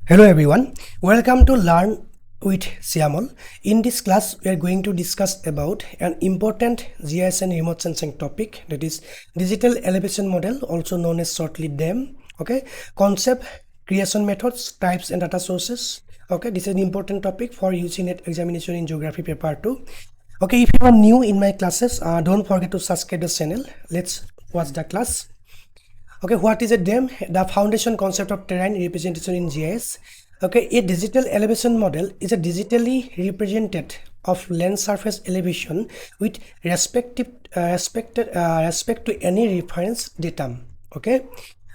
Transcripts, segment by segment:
Hello everyone, welcome to Learn with Shyamal. In this class, we are going to discuss about an important GIS and remote sensing topic, that is digital elevation model, also known as shortly DEM. Okay, concept, creation methods, types and data sources. Okay, this is an important topic for UGC NET examination in geography paper 2. Okay, if you are new in my classes, don't forget to subscribe the channel. Let's watch the class. Okay, what is a DEM? The foundation concept of terrain representation in GIS. Okay, a digital elevation model is a digitally represented of land surface elevation with respect to any reference datum. Okay,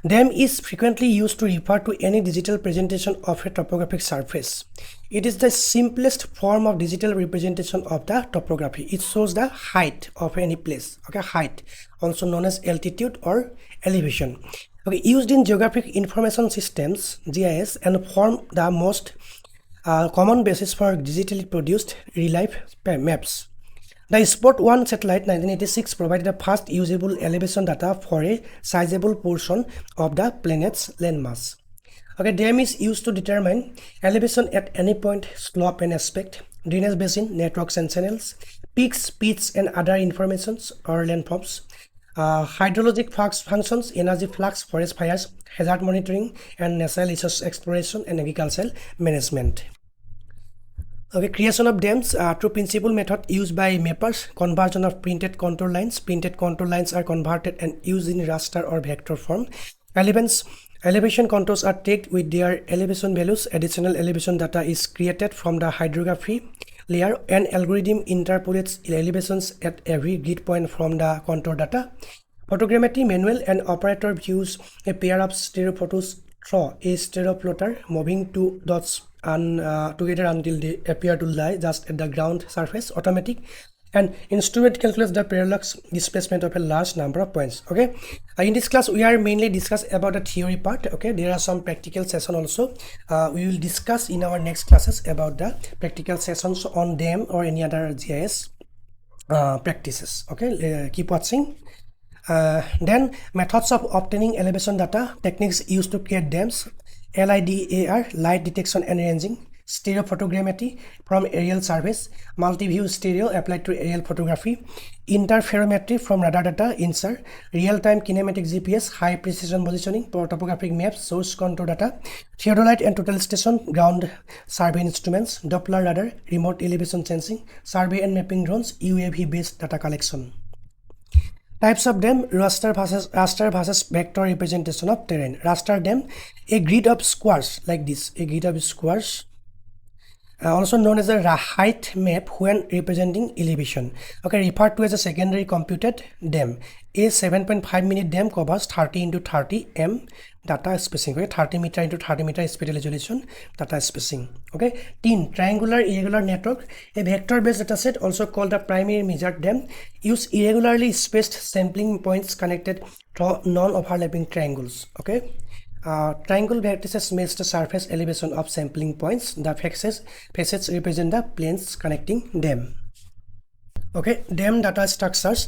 DEM is frequently used to refer to any digital presentation of a topographic surface. It is the simplest form of digital representation of the topography. It shows the height of any place. Okay, height, also known as altitude or elevation. Okay, used in geographic information systems (GIS) and form the most common basis for digitally produced real-life maps. The Spot 1 satellite 1986 provided the first usable elevation data for a sizable portion of the planet's landmass. Okay, DEM is used to determine elevation at any point, slope and aspect, drainage basin, networks and channels, peaks, pitch and other informations or landforms, hydrologic functions, energy flux, forest fires, hazard monitoring, and natural resource exploration and agricultural management. Okay, creation of DEMs through principal method used by mappers, conversion of printed contour lines. Printed contour lines are converted and used in raster or vector form. Elevation contours are tagged with their elevation values. Additional elevation data is created from the hydrography layer. An algorithm interpolates elevations at every grid point from the contour data. Photogrammetry manual and operator views a pair of stereo photos through a stereo plotter, moving two dots together until they appear to lie just at the ground surface. Automatic and instrument calculates the parallax displacement of a large number of points. Okay, in this class we are mainly discuss about the theory part. Okay, there are some practical session also. We will discuss in our next classes about the practical sessions on DEM or any other GIS practices. Okay, keep watching. Then methods of obtaining elevation data, techniques used to create DEMs: LIDAR, light detection and ranging; stereo photogrammetry from aerial surveys; multi-view stereo applied to aerial photography; interferometry from radar data; INSAR; real-time kinematic GPS, high precision positioning, topographic maps, source contour data; theodolite and total station, ground survey instruments; Doppler radar, remote elevation sensing; survey and mapping drones, UAV-based data collection. Types of DEM: raster versus vector representation of terrain. Raster DEM, a grid of squares like this, a grid of squares, also known as a height map when representing elevation. Okay, referred to as a secondary computed DEM. A 7.5 minute DEM covers 30 into 30 m data spacing. Okay, 30 meter into 30 meter spatial resolution data spacing. Okay, triangular irregular network, a vector based dataset also called the primary measured DEM, use irregularly spaced sampling points connected to non-overlapping triangles. Okay, triangle vertices match the surface elevation of sampling points. The facets represent the planes connecting them. Okay, DEM data structures.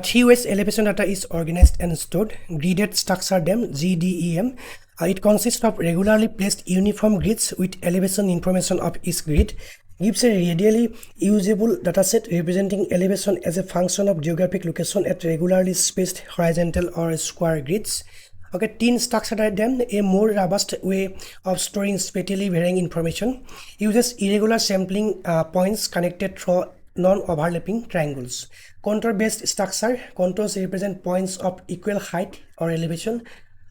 Three ways elevation data is organized and stored. Gridded structure DEM, GDEM. It consists of regularly placed uniform grids with elevation information of each grid. Gives a radially usable dataset representing elevation as a function of geographic location at regularly spaced horizontal or square grids. Okay, tin structure DEM, a more robust way of storing spatially varying information, uses irregular sampling points connected through non-overlapping triangles. Contour-based structure, contours represent points of equal height or elevation,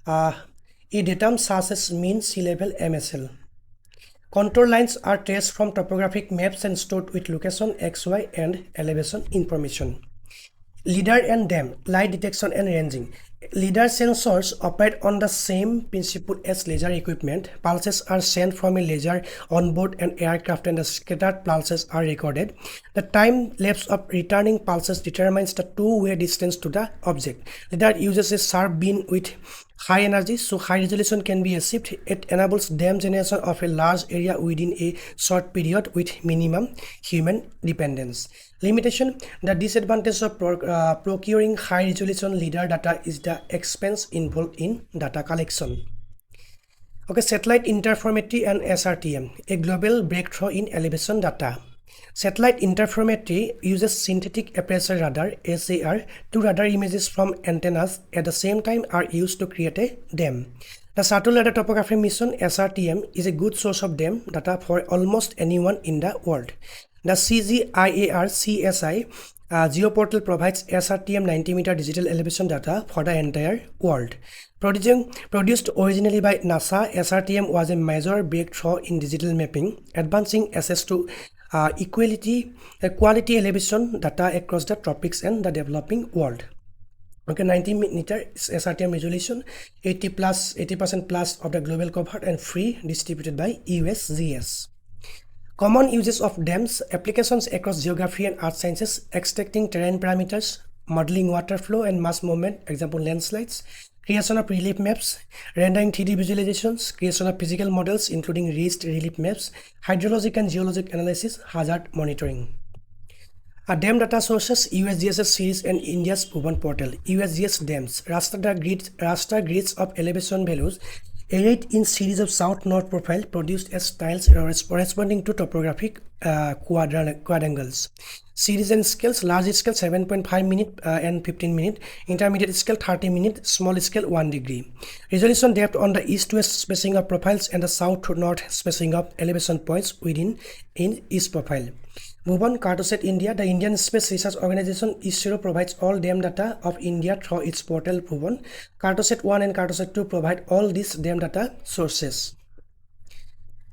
a datum such as mean sea level MSL. Contour lines are traced from topographic maps and stored with location, XY, and elevation information. LIDAR and DEM, light detection and ranging. LIDAR sensors operate on the same principle as laser equipment. Pulses are sent from a laser on board an aircraft and the scattered pulses are recorded. The time lapse of returning pulses determines the two-way distance to the object. LIDAR uses a sharp beam with high energy, so high resolution can be achieved. It enables DEM generation of a large area within a short period with minimum human dependence. Limitation: the disadvantage of procuring high resolution LIDAR data is the expense involved in data collection. Okay, satellite interferometry and SRTM, a global breakthrough in elevation data. Satellite interferometry uses synthetic aperture radar (SAR) to radar images from antennas at the same time are used to create a DEM. The Shuttle Radar Topography Mission (SRTM) is a good source of DEM data for almost anyone in the world. The CGIAR CSI geoportal provides SRTM 90-meter digital elevation data for the entire world. Produced originally by NASA, SRTM was a major breakthrough in digital mapping, advancing access to quality elevation data across the tropics and the developing world. Okay, 90-meter SRTM resolution, 80% plus of the global cover and free, distributed by USGS. Common uses of DEMs, applications across geography and earth sciences, extracting terrain parameters, modeling water flow and mass movement, example landslides, creation of relief maps, rendering 3D visualizations, creation of physical models including raised relief maps, hydrologic and geologic analysis, hazard monitoring. DEM data sources, USGS series and India's Bhuvan portal, USGS DEMs, raster grids of elevation values, a 8-inch series of south-north profile produced as tiles corresponding to topographic quadrangles. Series and scales, large scale 7.5 minute and 15 minute, intermediate scale 30 minute, small scale 1 degree. Resolution depth on the east-west spacing of profiles and the south-north spacing of elevation points within in each profile. Bhuvan Cartosat India, the Indian Space Research Organization ISRO provides all DEM data of India through its portal Bhuvan. Cartosat 1 and Cartosat 2 provide all these DEM data sources.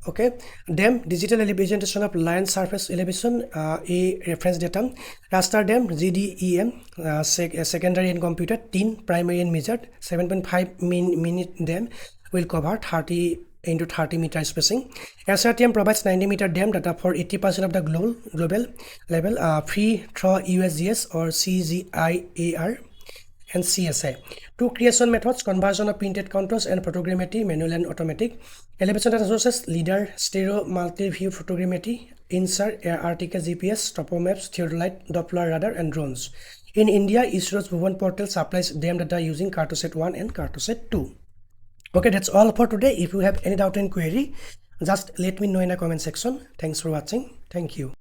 Okay, DEM, digital representation of land surface elevation, a reference data. Raster DEM, GDEM, secondary and computed, teen, primary and measured, 7.5 minute DEM will cover 30 into 30 meter spacing. SRTM provides 90-meter DEM data for 80% of the global level, free through USGS or CGIAR and CSI. Two creation methods, conversion of printed contours and photogrammetry, manual and automatic. Elevation data sources, LIDAR, stereo, multi-view photogrammetry, INSAR, air article GPS, topo maps, theodolite, Doppler radar and drones. In India, ISRO's Bhuvan portal supplies DEM data using Cartosat 1 and Cartosat 2. Okay, that's all for today. If you have any doubt and query, just let me know in the comment section. Thanks for watching. Thank you.